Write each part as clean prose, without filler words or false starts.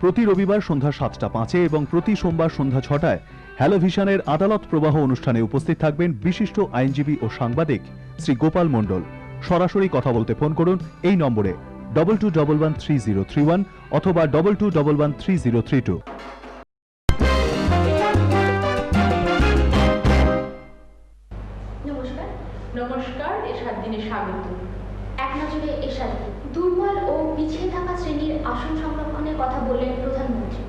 প্রতি রবিবার সন্ধ্যা 7:05 এবং প্রতি সোমবার সন্ধ্যা 6টায় হ্যালো ভিশনের আদালত প্রবাহ অনুষ্ঠানে উপস্থিত থাকবেন বিশিষ্ট আইনজীবী ও সাংবাদিক শ্রী গোপাল মণ্ডল। সরাসরি কথা বলতে ফোন করুন এই নম্বরে 22113031 অথবা 22113032। নমস্কার, এ 7 দিনে স্বাগত। এক নজরে এসআই দুর্বল ও পিছিয়ে থাকা শ্রেণীর আসন সংরক্ষণের কথা বললেন প্রধানমন্ত্রী।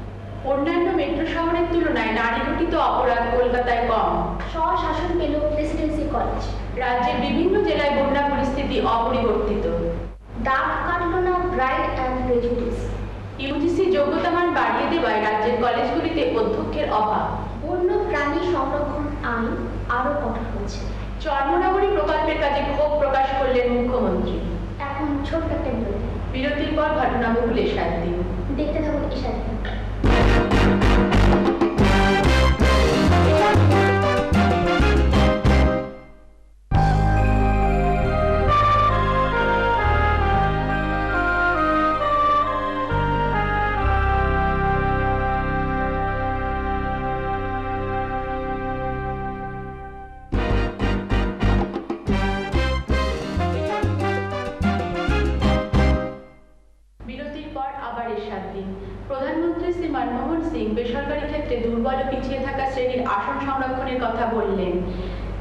অন্যান্য মেট্রো শহরের তুলনায় নারী ঘটিত অপরাধ কলকাতায় কম। স্বশাসন পেল প্রেসিডেন্সি কলেজ। রাজ্যের বিভিন্ন জেলায় বন্যা পরিস্থিতি অপরিবর্তিত। দাগ কাটল না ব্রাইড অ্যান্ড প্রেজুডিস। ইউজিসি যোগ্যতামান বাড়িয়ে দেওয়ায় রাজ্যের কলেজগুলিতে অধ্যক্ষের অভাব। বন্য প্রাণী সংরক্ষণ আইন আরও কঠোর হচ্ছে। চর্মনগরী প্রকল্পের কাজে ক্ষোভ প্রকাশ করলেন মুখ্যমন্ত্রী। এখন ছোট্ট একটা বিরতি। বিরতির পর ঘটনাবহুল 7 দিন। দেখতে থাকুন এসআই। প্রধানমন্ত্রী শ্রী মনমোহন সিং বেসরকারি ক্ষেত্রে দুর্বল ও পিছিয়ে থাকা শ্রেণীর আসন সংরক্ষণের কথা বললেন।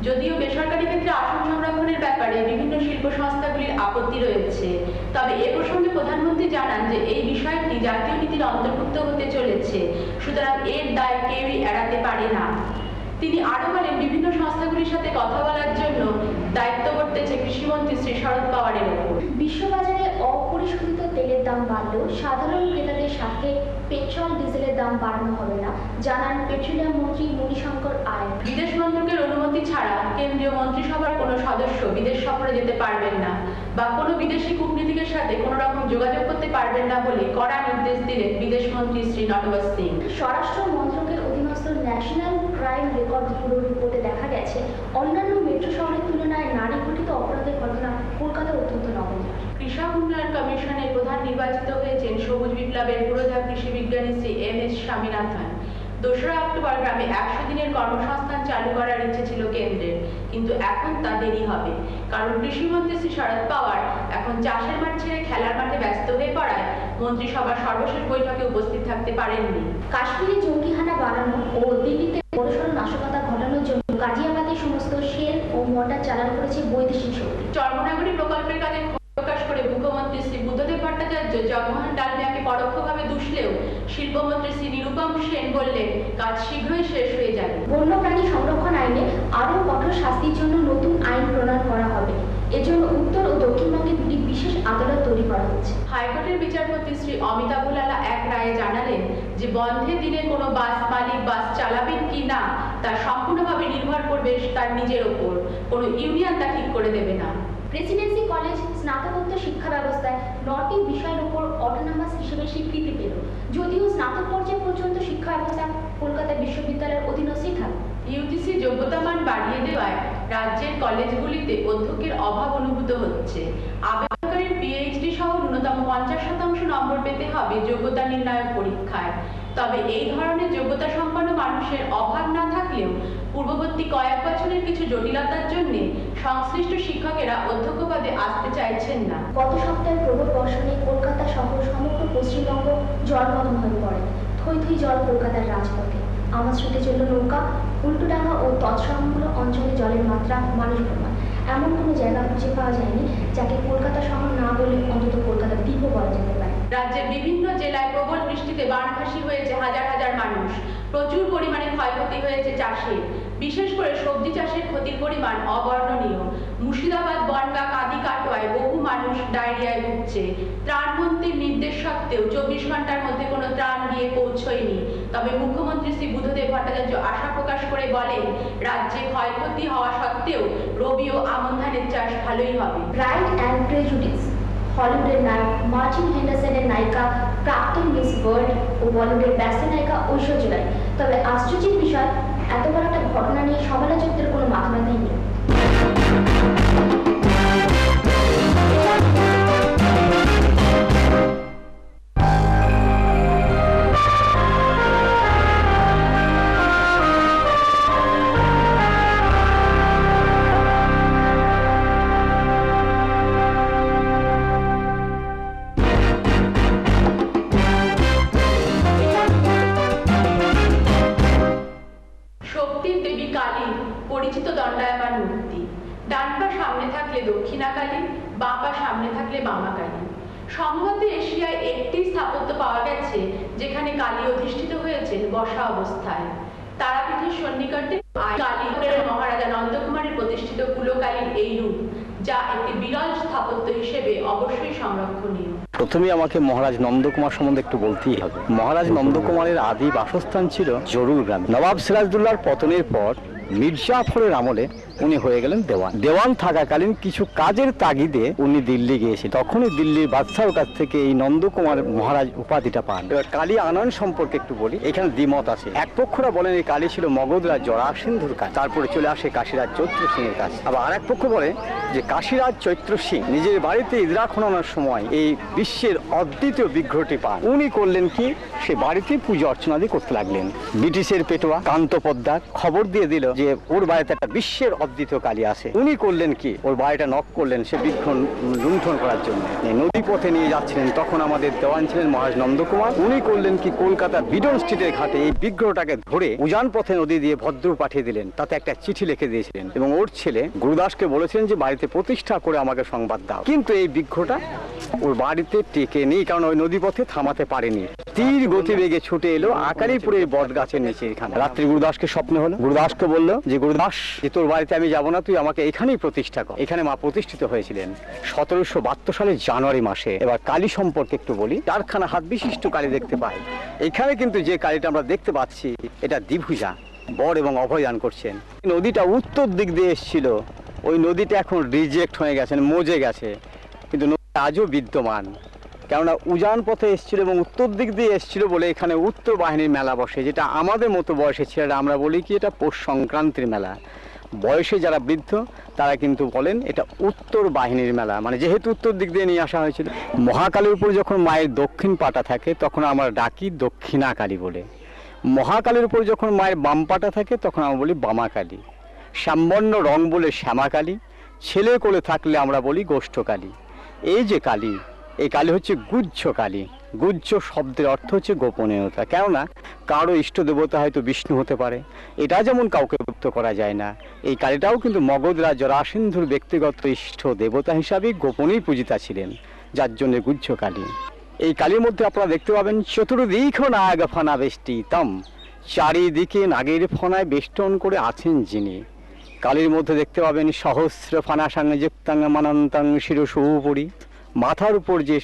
যদিও বেসরকারি ক্ষেত্রে আসন সংরক্ষণের ব্যাপারে বিভিন্ন শিল্প সংস্থাগুলির আপত্তি রয়েছে, তবে এ প্রসঙ্গে প্রধানমন্ত্রী জানান যে এই বিষয়টি জাতীয় নীতির অন্তর্ভুক্ত হতে চলেছে, সুতরাং এর দায় কেউই এড়াতে পারে না। তিনি আরো বলেন, বিভিন্ন সংস্থাগুলির সাথে কথা বলার জন্য দায়িত্ব বর্তেছে কৃষিমন্ত্রী শ্রী শরদ পাওয়ারের ওপর। বিশ্ববাজারে অপরিশোধিত তেলের দাম বাড়লেও সাধারণ ক্রেতাদের সাথে পেট্রোল ডিজেলের দাম বাড়ানো হবে না, জানান পেট্রোলিয়াম মন্ত্রী মণিশঙ্কর আয়ার। বিদেশ মন্ত্রকের অনুমতি ছাড়া কেন্দ্রীয় মন্ত্রিসভার কোনো সদস্য বিদেশ সফরে যেতে পারবেন না বা কোনো বিদেশি কূটনীতিকের সাথে কোনো রকম যোগাযোগ করতে পারবেন না বলে কড়া নির্দেশ দিলেন বিদেশ মন্ত্রী শ্রী নটবর সিং। স্বরাষ্ট্র মন্ত্রকের অধীনস্থ ন্যাশনাল ক্রাইম রেকর্ড ব্যুরোর রিপোর্টে দেখা গেছে, অন্যান্য মেট্রো শহরের তুলনায় নারী ঘটিত অপরাধের ঘটনা কলকাতা অত্যন্ত নগণ্য। কৃষক উন্নয়ন কমিশনের প্রধান নির্বাচিত হয়েছেন সবুজ বিপ্লবের পুরোধা কৃষি বিজ্ঞানী শ্রী MS স্বামীনাথন। 2রা অক্টোবর গ্রামে 100 দিনের কর্মসংস্থান চালু করার ইচ্ছে ছিল কেন্দ্রের, কিন্তু এখন তা দেরি হবে, কারণ কৃষিমন্ত্রী শ্রী শরদ পাওয়ার এখন চাষের মাঠ ছেড়ে খেলার মাঠে ব্যস্ত হয়ে পড়ায় মন্ত্রিসভার সর্বশেষ বৈঠকে উপস্থিত থাকতে পারেননি। কাশ্মীরে জঙ্গিহানা বাড়ানো ও দিল্লিতে বড়সড় নাশকতা ঘটানোর জন্য গাজিয়াবাদে সমস্ত শেল ও মর্টার চালান করেছে বৈদেশিক শক্তি। চর্মনগরী প্রকল্পের কাজে প্রকাশ করে মুখ্যমন্ত্রী শ্রী বুদ্ধদেব ভট্টাচার্য জগমোহন ডালমিয়াকে পরোক্ষভাবে দুষলেও শিল্পমন্ত্রী শ্রী নিরুপম সেন বললেন, কাজ শীঘ্রই শেষ হয়ে যাবে। বন্যপ্রাণী সংরক্ষণ আইনে আরও কঠোর শাস্তির জন্য নতুন আইন প্রণয়ন করা হবে। এজন্য উত্তর ও দক্ষিণবঙ্গে দুটি বিশেষ আদালত তৈরি করা হচ্ছে। হাইকোর্টের বিচারপতি শ্রী অমিতাভ লালা এক রায়ে জানালেন যে বন্ধের দিনে কোনো বাস মালিক বাস চালাবেন কি না তা সম্পূর্ণভাবে নির্ভর করবে তার নিজের ওপর, কোনো ইউনিয়ন তা ঠিক করে দেবে না। প্রেসিডেন্সি কলেজ স্নাতকোত্তর শিক্ষা ব্যবস্থায় 9টি বিষয়ের উপর অটোনমাস হিসেবে স্বীকৃতি পেল, যদিও স্নাতক পর্যায় পর্যন্ত শিক্ষা ব্যবস্থা কলকাতা বিশ্ববিদ্যালয়ের অধীনস্থই থাকবে। ইউজিসি যোগ্যতামান বাড়িয়ে দেওয়ায় রাজ্যের কলেজগুলিতে অধ্যক্ষের অভাব অনুভূত হচ্ছে। আবেদনকারীর PhD সহ ন্যূনতম 50% নম্বর পেতে হবে যোগ্যতা নির্ণায়ক পরীক্ষায়। তবে এই ধরনের যোগ্যতা সম্পন্ন মানুষের অভাব না থাকলেও পূর্ববর্তী কয়েক বছরের কিছু জটিলতার জন্য সংশ্লিষ্ট শিক্ষকেরা অধ্যক্ষ পদে আসতে চাইছেন না। গত সপ্তাহের প্রবল বর্ষণে কলকাতা সহ সমগ্র পশ্চিমবঙ্গ জলমগ্ন হয়ে পড়ে। থই থই জল কলকাতার রাজপথে। আমার ছুটে চলল নৌকা। উল্টোডাঙ্গা ও তৎসংলগ্ন অঞ্চলে জলের মাত্রা মানুষ প্রমাণ। এমন কোনো জায়গা খুঁজে পাওয়া যায়নি যাকে কলকাতা শহর না বলে অন্তত কলকাতা দ্বীপ বলা যেতে পারে। রাজ্যের বিভিন্ন জেলায় প্রবল বৃষ্টিতে বানভাসী হয়েছে হাজার হাজার মানুষ। প্রচুর পরিমাণে ক্ষয়ক্ষতি হয়েছে চাষের, বিশেষ করে সবজি চাষের ক্ষতির পরিমাণ অবর্ণনীয়। মুর্শিদাবাদ, বনগাঁ, কাঁদি, কাটোয়ায় বহু মানুষ ডায়রিয়ায় ভুগছে। ত্রাণমন্ত্রীর নির্দেশ সত্ত্বেও 24 ঘন্টার মধ্যে কোনো ত্রাণ গিয়ে পৌঁছয়নি। তবে মুখ্যমন্ত্রী শ্রী বুদ্ধদেব ভট্টাচার্য আশা প্রকাশ করে বলেন, রাজ্যে ক্ষয়ক্ষতি হওয়া সত্ত্বেও রবি ও আমন ধানের চাষ ভালোই হবে। ব্রাইড অ্যান্ড প্রেজুডিস হলিউডের নায়ক মার্টিন হেন্ডারসনের নায়িকা প্রাক্তন মিস ওয়ার্ল্ড ও বলিউডের ব্যস্ত নায়িকা ঐশ্বর্য রায়। তবে আশ্চর্যের বিষয়, এত বড় একটা ঘটনা নিয়ে সমালোচকদের কোনো মাথা ব্যথাই নেই। কালীর পরিচিত দণ্ডায়মান মূর্তি। ডান পা সামনে থাকলে দক্ষিণা কালী, বাঁ পা সামনে থাকলে বামা কালী। সম্ভবত এশিয়ায় একটি স্থাপত্য পাওয়া গেছে যেখানে কালী অধিষ্ঠিত হয়েছেন বসা অবস্থায়। তারাপীঠের সন্নিকটে কালীপুরের মহারাজা নন্দকুমারের প্রতিষ্ঠিত কুলকালীর এই রূপ, যা একটি বিরল স্থাপত্য হিসেবে অবশ্যই সংরক্ষণীয়। প্রথমে আমাকে মহারাজ নন্দকুমার সম্বন্ধে একটু বলতেই হবে। মহারাজ নন্দকুমারের আদি বাসস্থান ছিল জরুর গ্রামে। নবাব সিরাজদৌল্লার পতনের পর মির্জাফরের আমলে উনি হয়ে গেলেন দেওয়ান। দেওয়ান থাকাকালীন কিছু কাজের তাগিদে উনি দিল্লি গিয়েছেন। তখনই দিল্লির বাদশাহর কাছ থেকে এই নন্দকুমার মহারাজ উপাধিটা পান। এবার কালী আনয়ন সম্পর্কে একটু বলি। এখানে দ্বিমত আছে। এক পক্ষরা বলেন এই কালী ছিল মগধরাজ জরাসিন্ধুর কাজ, তারপরে চলে আসে কাশীরাজ চৈত্র সিংয়ের কাছে। আবার আরেক পক্ষ বলে যে কাশীরাজ চৈত্র সিং নিজের বাড়িতে ইদরা খননের সময় এই বিশ্বের অদ্বিতীয় বিগ্রহটি পান। উনি করলেন কি, সে বাড়িতে পুজো অর্চনাদি করতে লাগলেন। ব্রিটিশের পেটোয়া কান্ত পোদ্দার খবর দিয়ে দিল যে ওর বাড়িতে একটা বিশ্বের অদ্বিতীয় কালী আছে। উনি করলেন কি, ওর বাড়িটা নক করলেন সে বিগ্রহ লুণ্ঠন করার জন্য। নদী পথে নিয়ে যাচ্ছিলেন, তখন আমাদের দেওয়ান ছিলেন মহারাজ নন্দকুমার। উনি করলেন কি, কলকাতা বিডন স্ট্রিটের ঘাটে এই বিগ্রহটাকে ধরে উজান পথে নদী দিয়ে ভদ্র পাঠিয়ে দিলেন। তাতে একটা চিঠি লিখে দিয়েছিলেন এবং ওর ছেলে গুরুদাসকে বলেছিলেন যে বাড়িতে প্রতিষ্ঠা করে আমাকে সংবাদ দাও। কিন্তু এই বিগ্রহটা ওর বাড়িতে টেকে নেই, কারণ ওই নদী পথে থামাতে পারেনি। তীর গতিবেগে ছুটে এলো আকালিপুরের বট গাছের নিচে। এখানে রাত্রি গুরুদাসকে স্বপ্ন হলো। গুরুদাসকে বলল যে গুরুদাস, যে তোর বাড়িতে আমি যাবো না, তুই আমাকে এখানেই প্রতিষ্ঠা কর। এখানে মা প্রতিষ্ঠিত হয়েছিলেন 1772 সালের জানুয়ারি মাসে। এবার কালী সম্পর্কে একটু বলি। চারখানা হাত বিশিষ্ট কালী দেখতে পাই। এখানে কিন্তু যে কালীটা আমরা দেখতে পাচ্ছি এটা দ্বিভুজা, বর এবং অভয় দান করছেন। নদীটা উত্তর দিক দিয়ে এসেছিল, ওই নদীটা এখন রিজেক্ট হয়ে গেছে, মজে গেছে, কিন্তু আজও বিদ্যমান। কেননা উজান পথে এসেছিল এবং উত্তর দিক দিয়ে এসেছিল বলে এখানে উত্তর বাহিনীর মেলা বসে, যেটা আমাদের মতো বয়সের ছেলেরা আমরা বলি কি এটা পৌষ সংক্রান্তির মেলা। বয়সে যারা বৃদ্ধ তারা কিন্তু বলেন এটা উত্তর বাহিনীর মেলা, মানে যেহেতু উত্তর দিক দিয়ে নিয়ে আসা হয়েছিল। মহাকালীর উপর যখন মায়ের দক্ষিণ পাটা থাকে তখন আমরা ডাকি দক্ষিণা কালী বলে। মহাকালীর উপর যখন মায়ের বাম পাটা থাকে তখন আমরা বলি বামা কালী। শ্যামবর্ণ রং বলে শ্যামা কালী। ছেলে কোলে থাকলে আমরা বলি গোষ্ঠ কালী। এই যে কালী, এই কালী হচ্ছে গুহ্য কালী। গুহ্য শব্দের অর্থ হচ্ছে গোপনীয়তা। কেননা কারো ইষ্ট দেবতা হয়তো বিষ্ণু হতে পারে, এটা যেমন কাউকে গুপ্ত করা যায় না, এই কালীটাও কিন্তু মগধরাজ জরাসিন্ধুর ব্যক্তিগত ইষ্ট দেবতা হিসাবে গোপনেই পূজিতা ছিলেন, যার জন্য গুহ্য কালী। এই কালীর মধ্যে আপনারা দেখতে পাবেন চতুর্দিক নাগ ফানা বেষ্টিতম, চারিদিকে নাগের ফনায় বেষ্টন করে আছেন যিনি। কালীর মধ্যে দেখতে পাবেন সহস্র ফানা সঙ্গে যুক্তাঙ্গ মানন্তাং শিরসুপরি। মাথার উপর যে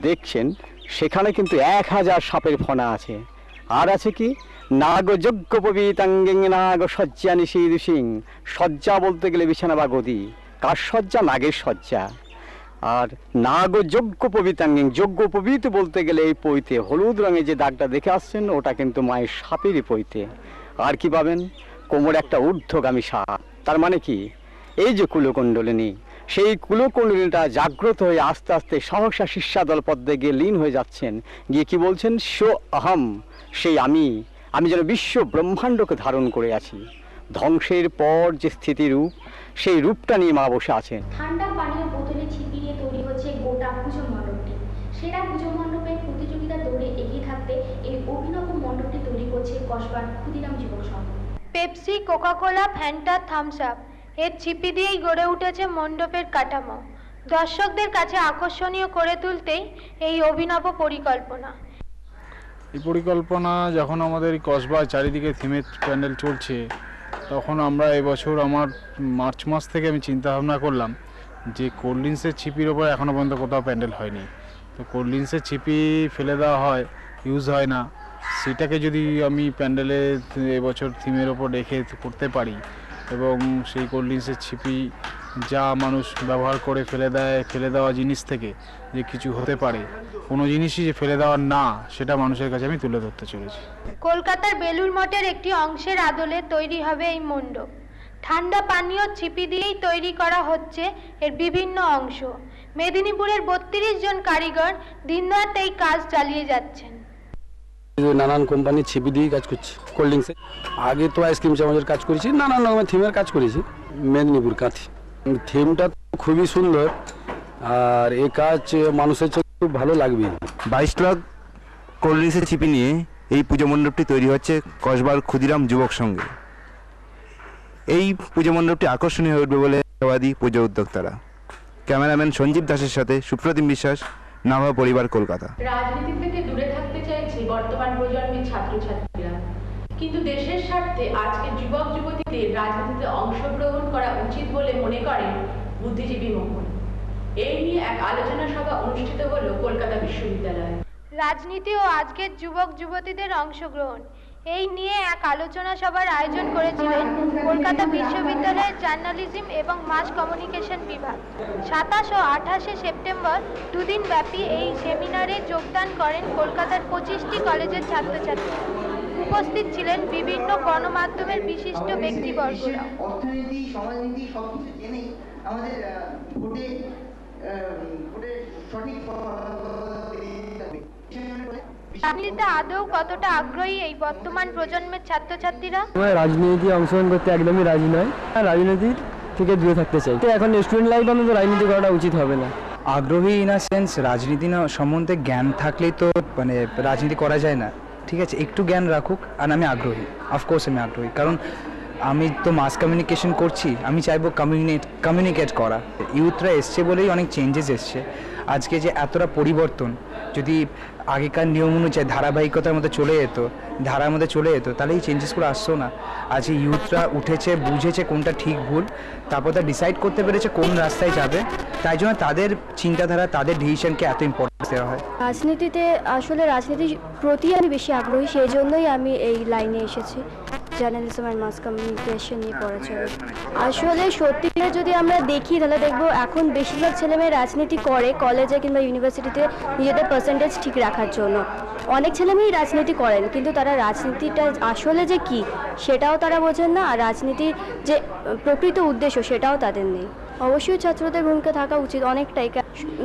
দেখছেন সেখানে কিন্তু 1000 সাপের ফনা আছে। আর আছে কি, নাগ যজ্ঞ পবিতাঙ্গিং নাগ শয্যা নিষিদ সিং। শয্যা বলতে গেলে বিছানা বা গদি, কার শয্যা? নাগের শয্যা। আর নাগ যজ্ঞ পবিতাঙ্গিং, যজ্ঞ পবিত বলতে গেলে এই পৈতে হলুদ রঙে যে দাগটা দেখে আসছেন ওটা কিন্তু মায়ের সাপেরই পৈতে। আর কি পাবেন, কোমর একটা ঊর্ধ্বগামী সাপ। তার মানে কি, এই যে কুলকুণ্ডলিনী, সেই কুলকুণ্ডলিনীটা জাগ্রত হয়ে আস্তে আস্তে সহসা শিষ্যাদল পদ্মে গিয়ে লীন হয়ে যাচ্ছেন। গিয়ে কি বলছেন, সো অহম, সেই আমি যেন বিশ্ব ব্রহ্মাণ্ডকে ধারণ করে আছি। ধ্বংসের পর যে স্থিতি রূপ, সেই রূপটা নিয়ে মা বসে আছেন। ঠান্ডা পানীয় বোতলে ছিপিয়ে তৈরি হচ্ছে গোটা পুজো মণ্ডপটি। সেরা পুজো মণ্ডপের প্রতিযোগিতা দৌড়ে এগিয়ে থাকতে এই অভিনব মণ্ডপটি তৈরি করছে কসবার Khudiram Yubak Sangha. Pepsi, Coca Cola, Fanta, Thums Up এর ছিপি দিয়েই গড়ে উঠেছে মণ্ডপের কাঠামো। দর্শকদের কাছে আকর্ষণীয় করে তুলতেই এই অভিনব পরিকল্পনা। এই পরিকল্পনা যখন আমাদের কসবার চারিদিকে থিমের প্যান্ডেল চলছে, তখন আমরা এবছর আমার মার্চ মাস থেকে আমি চিন্তা ভাবনা করলাম যে কোল্ড ড্রিঙ্কসের ছিপির ওপর এখনও পর্যন্ত কোথাও প্যান্ডেল হয়নি। তো কোল্ড ড্রিঙ্কসের ছিপি ফেলে দেওয়া হয়, ইউজ হয় না, সেটাকে যদি আমি প্যান্ডেলে এবছর থিমের ওপর রেখে করতে পারি এবং সেই কোল্ড ড্রিঙ্কসের ছিপি যা মানুষ ব্যবহার করে ফেলে দেওয়া জিনিস থেকে যে কিছু হতে পারে, কোনো জিনিসই যে ফেলে দেওয়ার না, সেটা মানুষের কাছে আমি তুলে ধরতে চলেছি। কলকাতার বেলুড় মঠের একটি অংশের আদলে তৈরি হবে এই মণ্ডপ। ঠান্ডা পানীয় ছিপি দিয়েই তৈরি করা হচ্ছে এর বিভিন্ন অংশ। মেদিনীপুরের 32 জন কারিগর দিনরাত এই কাজ চালিয়ে যাচ্ছেন। নানান কোম্পানির ছিপি দিয়ে কাজ করছি কোল্ড ড্রিঙ্কসে। আগে তো আইসক্রিম চামচের কাজ করেছি, নানান রকমের থিমের কাজ করেছি। মেদিনীপুর কাঁথি থিমটা খুবই সুন্দর, আর এই কাজ মানুষের খুব ভালো লাগবে। 22 লাখ কোল্ড ড্রিঙ্কসের ছিপি নিয়ে এই পুজো মণ্ডপটি তৈরি হচ্ছে কসবার ক্ষুদিরাম যুবক সঙ্গে। এই পুজো মণ্ডপটি আকর্ষণীয় হয়ে উঠবে বলে আশাবাদী পুজো উদ্যোক্তারা। ক্যামেরাম্যান সঞ্জীব দাসের সাথে সুপ্রতিম বিশ্বাস, নাভা পরিবার, কলকাতা। রাজনীতি থেকে দূরে থাকতে চাইছে বর্তমান প্রজন্মের ছাত্রছাত্রীরা, কিন্তু দেশের স্বার্থে আজকের যুবক যুবতীদের রাজনীতিতে অংশগ্রহণ করা উচিত বলে মনে করেন বুদ্ধিজীবী মহল। এই নিয়ে এক আলোচনা সভা অনুষ্ঠিত হলো কলকাতা বিশ্ববিদ্যালয়ে। রাজনীতি ও আজকের যুবক যুবতীদের অংশগ্রহণ, এই নিয়ে এক আলোচনা সভার আয়োজন করেছিলেন কলকাতা বিশ্ববিদ্যালয়ের জার্নালিজম এবং মাস কমিউনিকেশন বিভাগ। 27 ও 28 সেপ্টেম্বর দুদিন ব্যাপী এই সেমিনারে যোগদান করেন কলকাতার 25টি কলেজের ছাত্রছাত্রী। উপস্থিত ছিলেন বিভিন্ন গণমাধ্যমের বিশিষ্ট ব্যক্তিবর্গরা। অর্থনীতি, সমাজনীতি সবকিছু জেনেই আমাদের ভোটে সঠিক রাজনীতিতে আদৌ কতটা আগ্রহী এই বর্তমান প্রজন্মের ছাত্রছাত্রীরা? রাজনীতি অংশগ্রহণ করতে একদমই রাজি নয়, রাজনীতি থেকে দূরে থাকতে চাই। এখন স্টুডেন্ট লাইফ অন্তত রাজনীতি করাটা উচিত হবে না। আগ্রহী ইন আ সেন্স, রাজনীতি না সম্বন্ধে জ্ঞান থাকলেই তো মানে রাজনীতি করা যায় না, ঠিক আছে? একটু জ্ঞান রাখুক। আর আমি আগ্রহী, অফকোর্স আমি আগ্রহী, কারণ আমি তো মাস কমিউনিকেশন করছি, আমি চাইবো কমিউনিকেট করা। ইউথরা এসছে বলেই অনেক চেঞ্জেস এসছে। আজকে যে এতটা পরিবর্তন, যদি আগেকার নিয়ম অনুযায়ী ধারাবাহিকতার মধ্যে চলে ধারার মধ্যে চলে যেত, তাহলে এই চেঞ্জেসগুলো আসতো না। আজকে ইউথরা উঠেছে, বুঝেছে কোনটা ঠিক ভুল, তারপর তারা ডিসাইড করতে পেরেছে কোন রাস্তায় যাবে। তাই জন্য তাদের চিন্তাধারা, তাদের ডিসিশনকে এত ইম্পর্টেন্স দেওয়া হয়। রাজনীতিতে আসলে রাজনীতির প্রতি আমি বেশি আগ্রহী, সেই জন্যই আমি এই লাইনে এসেছি, জার্নালিজম অ্যান্ড মাস কমিউনিকেশন নিয়ে পড়াশোনা। আসলে সত্যি যদি আমরা দেখি তাহলে দেখবো এখন বেশিরভাগ ছেলেমেয়ে রাজনীতি করে কলেজে কিংবা ইউনিভার্সিটিতে নিজেদের পার্সেন্টেজ ঠিক রাখার জন্য। অনেক ছেলেমেয়েই রাজনীতি করেন, কিন্তু তারা রাজনীতিটা আসলে যে কি সেটাও তারা বোঝেন না, আর রাজনীতির যে প্রকৃত উদ্দেশ্য সেটাও তাদের নেই। অবশ্যই ছাত্রদের ভূমিকা থাকা উচিত অনেকটাই।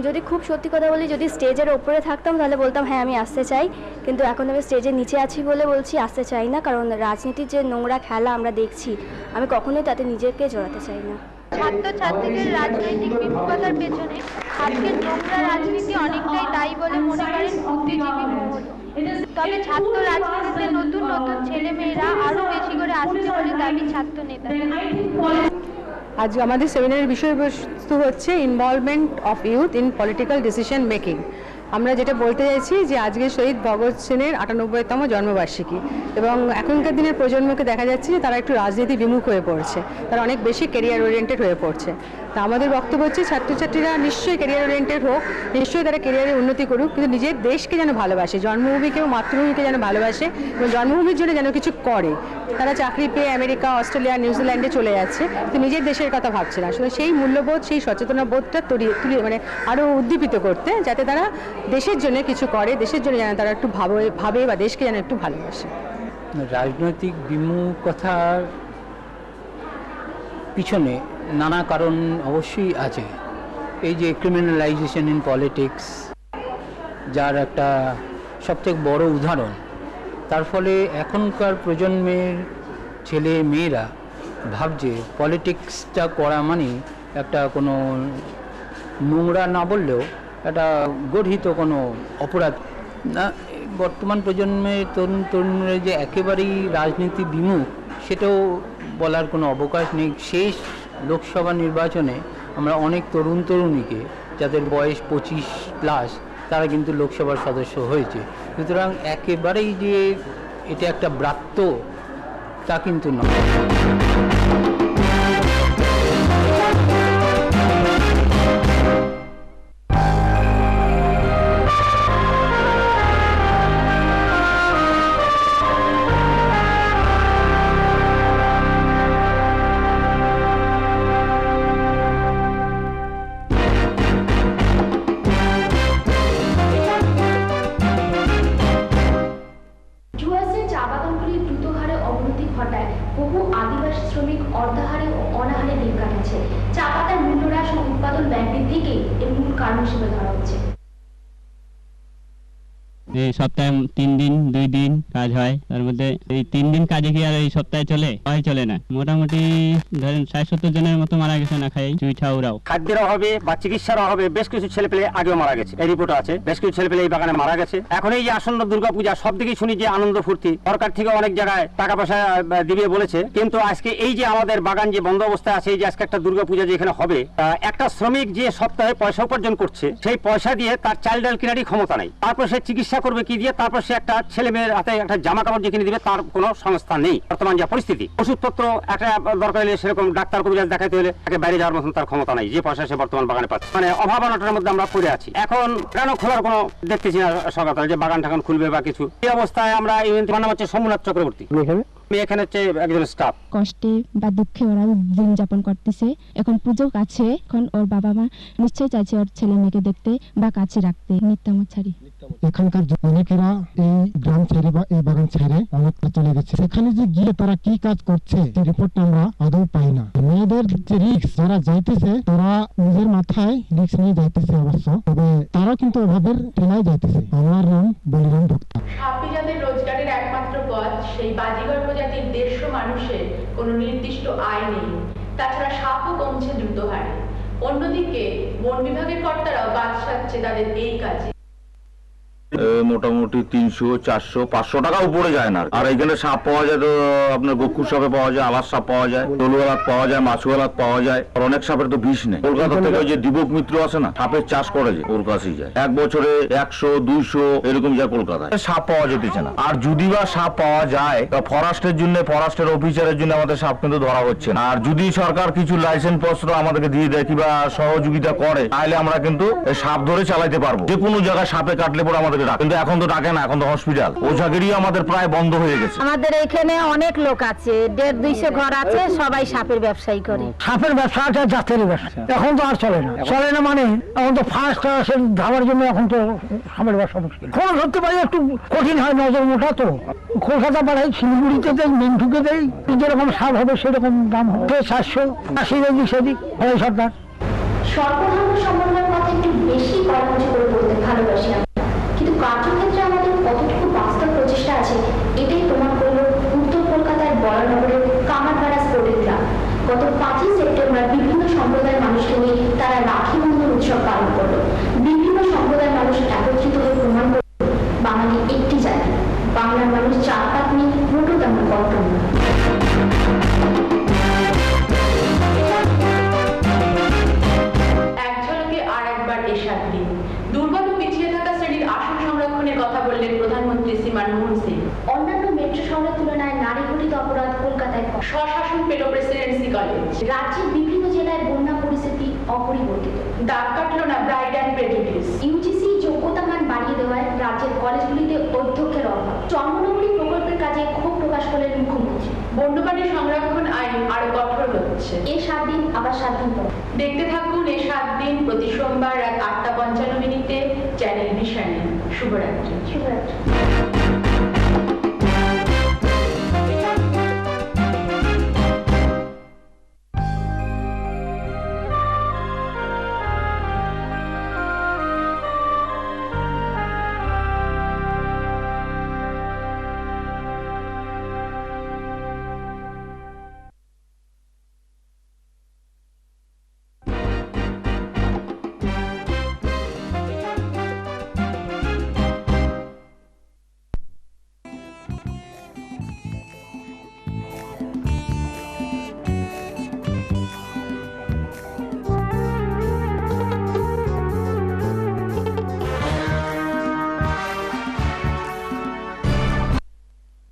যদি খুব সত্যি কথা বলি, যদি স্টেজের ওপরে থাকতাম তাহলে বলতাম হ্যাঁ আমি আসতে চাই, কিন্তু এখন আমি স্টেজের নিচে আছি বলে বলছি আসতে চাই না, কারণ রাজনীতির যে নোংরা খেলা আমরা দেখছি, আমি কখনোই তাতে নিজেকে জড়াতে চাই না। ছাত্রছাত্রীদের রাজনৈতিক বিমুখতার পেছনে আজকের নোংরা রাজনীতি অনেকটাই দায়ী বলে মনে করেন বুদ্ধিজীবী মহল। তবে ছাত্র রাজনীতিতে নতুন নতুন ছেলেমেয়েরা আরও বেশি করে আসছে বলে দাবি ছাত্র নেতাদের। আজ আমাদের সেমিনারের বিষয়বস্তু হচ্ছে involvement of youth in political decision making. আমরা যেটা বলতে চাইছি যে আজকে শহীদ ভগৎ সিংয়ের 98তম জন্মবার্ষিকী, এবং এখনকার দিনের প্রজন্মকে দেখা যাচ্ছে যে তারা একটু রাজনীতি বিমুখ হয়ে পড়ছে, তারা অনেক বেশি ক্যারিয়ার ওরিয়েন্টেড হয়ে পড়ছে। তা আমাদের বক্তব্য হচ্ছে ছাত্রছাত্রীরা নিশ্চয়ই ক্যারিয়ার ওরিয়েন্টেড হোক, নিশ্চয়ই তারা ক্যারিয়ারে উন্নতি করুক, কিন্তু নিজের দেশকে যেন ভালোবাসে, জন্মভূমিকে ও মাতৃভূমিকে যেন ভালোবাসে এবং জন্মভূমির জন্য যেন কিছু করে। তারা চাকরি পেয়ে আমেরিকা, অস্ট্রেলিয়া, নিউজিল্যান্ডে চলে যাচ্ছে, কিন্তু নিজের দেশের কথা ভাবছে না। আসলে সেই মূল্যবোধ, সেই সচেতনবোধটা তুলে মানে আরও উদ্দীপিত করতে, যাতে তারা দেশের জন্য কিছু করে, দেশের জন্য যেন তারা একটু ভাবে বা দেশকে যেন একটু ভালোবাসে। রাজনৈতিক বিমুখতার পিছনে নানা কারণ অবশ্যই আছে। এই যে ক্রিমিনালাইজেশন ইন পলিটিক্স, যার একটা সবথেকে বড় উদাহরণ। তার ফলে এখনকার প্রজন্মের ছেলে মেয়েরা ভাবছে পলিটিক্সটা করা মানে একটা কোনো নোংরা না বললেও একটা গর্হিত কোনো অপরাধ না। বর্তমান প্রজন্মের তরুণরা যে একেবারেই রাজনীতি বিমুখ, সেটাও বলার কোনো অবকাশ নেই। শেষ লোকসভা নির্বাচনে আমরা অনেক তরুণীকে, যাদের বয়স 25+, তারা কিন্তু লোকসভার সদস্য হয়েছে। সুতরাং একেবারেই যে এটা একটা ব্রাত্য তা কিন্তু নয়। বহু আদিবাসী শ্রমিক অর্ধাহারে ও অনাহারে দিন কাটাচ্ছে। চা পাতার মূল্য হ্রাস ও উৎপাদন ব্যয়ের দিকেই এর মূল কারণ হিসেবে ধরা হচ্ছে। এই সপ্তাহে 3 দিন 2 দিন কাজ হয়, তার মধ্যে এই 3 দিন কাজে কি আর এই সপ্তাহে চলে না। মোটামুটি ধরেন 60-70 জনের মতো মারা গেছে না খাই চুইঠা ওরাও। খাদ্যের অভাবে বা চিকিৎসার অভাবে বেশ কিছু ছেলেপেলে আগেও মারা গেছে, এই রিপোর্ট আছে। বেশ কিছু ছেলেপেলে এই বাগানে মারা গেছে। এখন এই যে আসন্ন দুর্গাপূজা, সব দিকেই শুনি যে আনন্দ ফুর্তি, সরকার থেকে অনেক জায়গায় টাকা পয়সা দিবে বলেছে, কিন্তু আজকে এই যে আমাদের বাগান যে বন্ধ অবস্থায় আছে, এই যে আজকে একটা দুর্গাপূজা যে এখানে হবে, একটা শ্রমিক যে সপ্তাহে পয়সা উপার্জন করছে, সেই পয়সা দিয়ে তার চাল ডাল কেনারই ক্ষমতা নাই। তারপর সে চিকিৎসা করবে কি দিয়ে, তারপর সে একটা ছেলে মেয়ের হাতে একটা জামা কাপড় যে কিনে দিবে, তার কোনো সংস্থা নেই। বর্তমান যা পরিস্থিতি, ওষুধপত্র একটা দরকার হলে সেরকম ডাক্তার কবিরাজ দেখাতে হলে তাকে বাইরে যাওয়ার মতন তার ক্ষমতা নাই, যে পয়সা সে বর্তমান বাগানে পাচ্ছে। মানে অভাবনাটার মধ্যে আমরা পড়ে আছি। এখন কেন খোলার কোনো দেখতেছি না সরকার যে বাগান ঠাগান খুলবে বা কিছু। এই অবস্থায় আমরা নাম হচ্ছে সোমনাথ চক্রবর্তী, আমি এখানে হচ্ছে একজন স্টাফ। কষ্টে বা দুঃখে ওরা দিন যাপন করতেছে। এখন পুজো কাছে, এখন ওর বাবা মা নিশ্চয়ই চাইছে ওর ছেলে মেয়েকে দেখতে বা কাছে রাখতে। নিত্যামত ছাড়ি এখানকার অনেকেরা এই গ্রাম ছেড়ে বা এই বাগান ছেড়ে অনেকটা চলে গেছে। সেখানে যে গিয়ে তারা কি কাজ করছে সেই রিপোর্টটা আমরা আদৌ পাই না। মেয়েদের যে রিস্ক যারা যাইতেছে, তারা নিজের মাথায় রিস্ক নিয়ে যাইতেছে অবশ্য, তবে তারাও কিন্তু অভাবের ঠেলায় যাইতেছে। আমার নাম বলিরাম ভক্তা। সাপই যাদের রোজগারের একমাত্র পথ, সেই বাজিগর প্রজাতির 150 মানুষের কোনো নির্দিষ্ট আয় নেই। তাছাড়া সাপও কমছে দ্রুত হারে। অন্যদিকে বন বিভাগের কর্তারাও বাদ সাধছে তাদের এই কাজে। মোটামুটি 300, 400, 500 টাকা উপরে যায় না। আর এখানে সাপ পাওয়া যায় তো আপনার গক্ষুর সাপে পাওয়া যায়, আলাস সাপ পাওয়া যায়, তলুয়ালাত পাওয়া যায়, মাছুয়ালাত পাওয়া যায়। আর অনেক সাপের তো বিষ নেই। কলকাতা থেকে ওই যে দিবক মিত্র আছে না, সাপের চাষ করে যে, ওর কাছেই যায়। এক বছরে 100, 200 এরকম যায় কলকাতায়। সাপ পাওয়া যেতেছে না। আর যদি বা সাপ পাওয়া যায়, ফরেস্টের জন্য, ফরেস্টের অফিসারের জন্য আমাদের সাপ কিন্তু ধরা হচ্ছে না। আর যদি সরকার কিছু লাইসেন্স পত্র আমাদেরকে দিয়ে দেয় কিংবা সহযোগিতা করে, তাহলে আমরা কিন্তু সাপ ধরে চালাইতে পারবো। যে কোনো জায়গায় সাপে কাটলে পরে আমাদের ডাকে, কিন্তু এখন তো ডাকে না, এখন তো হসপিটাল। ওঝাগিরি আমাদের প্রায় বন্ধ হয়ে গেছে। আমাদের এখানে অনেক লোক আছে, 150-200 ঘর আছে, সবাই সাপের ব্যবসায়ী করে। সাপের ব্যবসাটা জাতের ব্যবসা, এখন তো আর চলে না। চলে না মানে এখন তো ফার্স্ট ক্লাসের ধাবার জন্য এখন তো সাপের ব্যবসা মুশকিল। খরচ ধরতে পারি একটু কঠিন হয়, নজর মোটা তো। কলকাতা পাড়ায় শিলিগুড়িতে দেয়, মেন্টুকে দেয়, যেরকম সাপ হবে সেরকম দাম হবে। 780 সেদিক হয় সরকার। সর্বধর্ম সমন্বয়ের কথা একটু বেশি কড়াকড়ি করে বলতে ভালোবাসি আমি, কিন্তু কার্যক্ষেত্রে আমাদের কতটুকু বাস্তব প্রচেষ্টা আছে এটাই প্রমাণ করলো উত্তর কলকাতার বড়নগরের কামারপাড়া স্পোর্টিং ক্লাব। গত 5ই সেপ্টেম্বর বিভিন্ন সম্প্রদায়ের মানুষকে নিয়ে তারা রাখি বন্ধন উৎসব পালন করলো। বিভিন্ন সম্প্রদায়ের মানুষ একত্রিত হয়ে প্রমাণ করল বাঙালি একটি জাতি। বাংলার মানুষ জাতপাত নিয়ে মোটেও তেমন কর্তব্য না। কথা বললেন প্রধানমন্ত্রী শ্রী মনমোহন সিং। অন্যান্য মেট্রো শহরের তুলনায় নারী ঘটিত অপরাধ কলকাতায় স্বশাসন পেল প্রেসিডেন্সি কলেজ। রাজ্যের বিভিন্ন জেলায় বন্যা পরিস্থিতি অপরিবর্তিত। দাগ কাটলো না প্রাইড অ্যান্ড প্রেজুডিস। ইউজিসি যোগ্যতা মান বাড়িয়ে দেওয়ায় রাজ্যের কলেজগুলিতে অধ্যক্ষের অভাব। জন্মনগরী প্রকল্পের কাজে ক্ষোভ প্রকাশ করলেন মুখ্যমন্ত্রী। বন্যপ্রাণী সংরক্ষণ আইন আরো কঠোর হচ্ছে। এই 7 দিন আবার 7 দিন পর। দেখতে থাকুন এই 7 দিন প্রতি সোমবার রাত 8টা 55 মিনিটে চ্যানেল ভিশনে। শুভরাত্রি। শুভরাত্রি।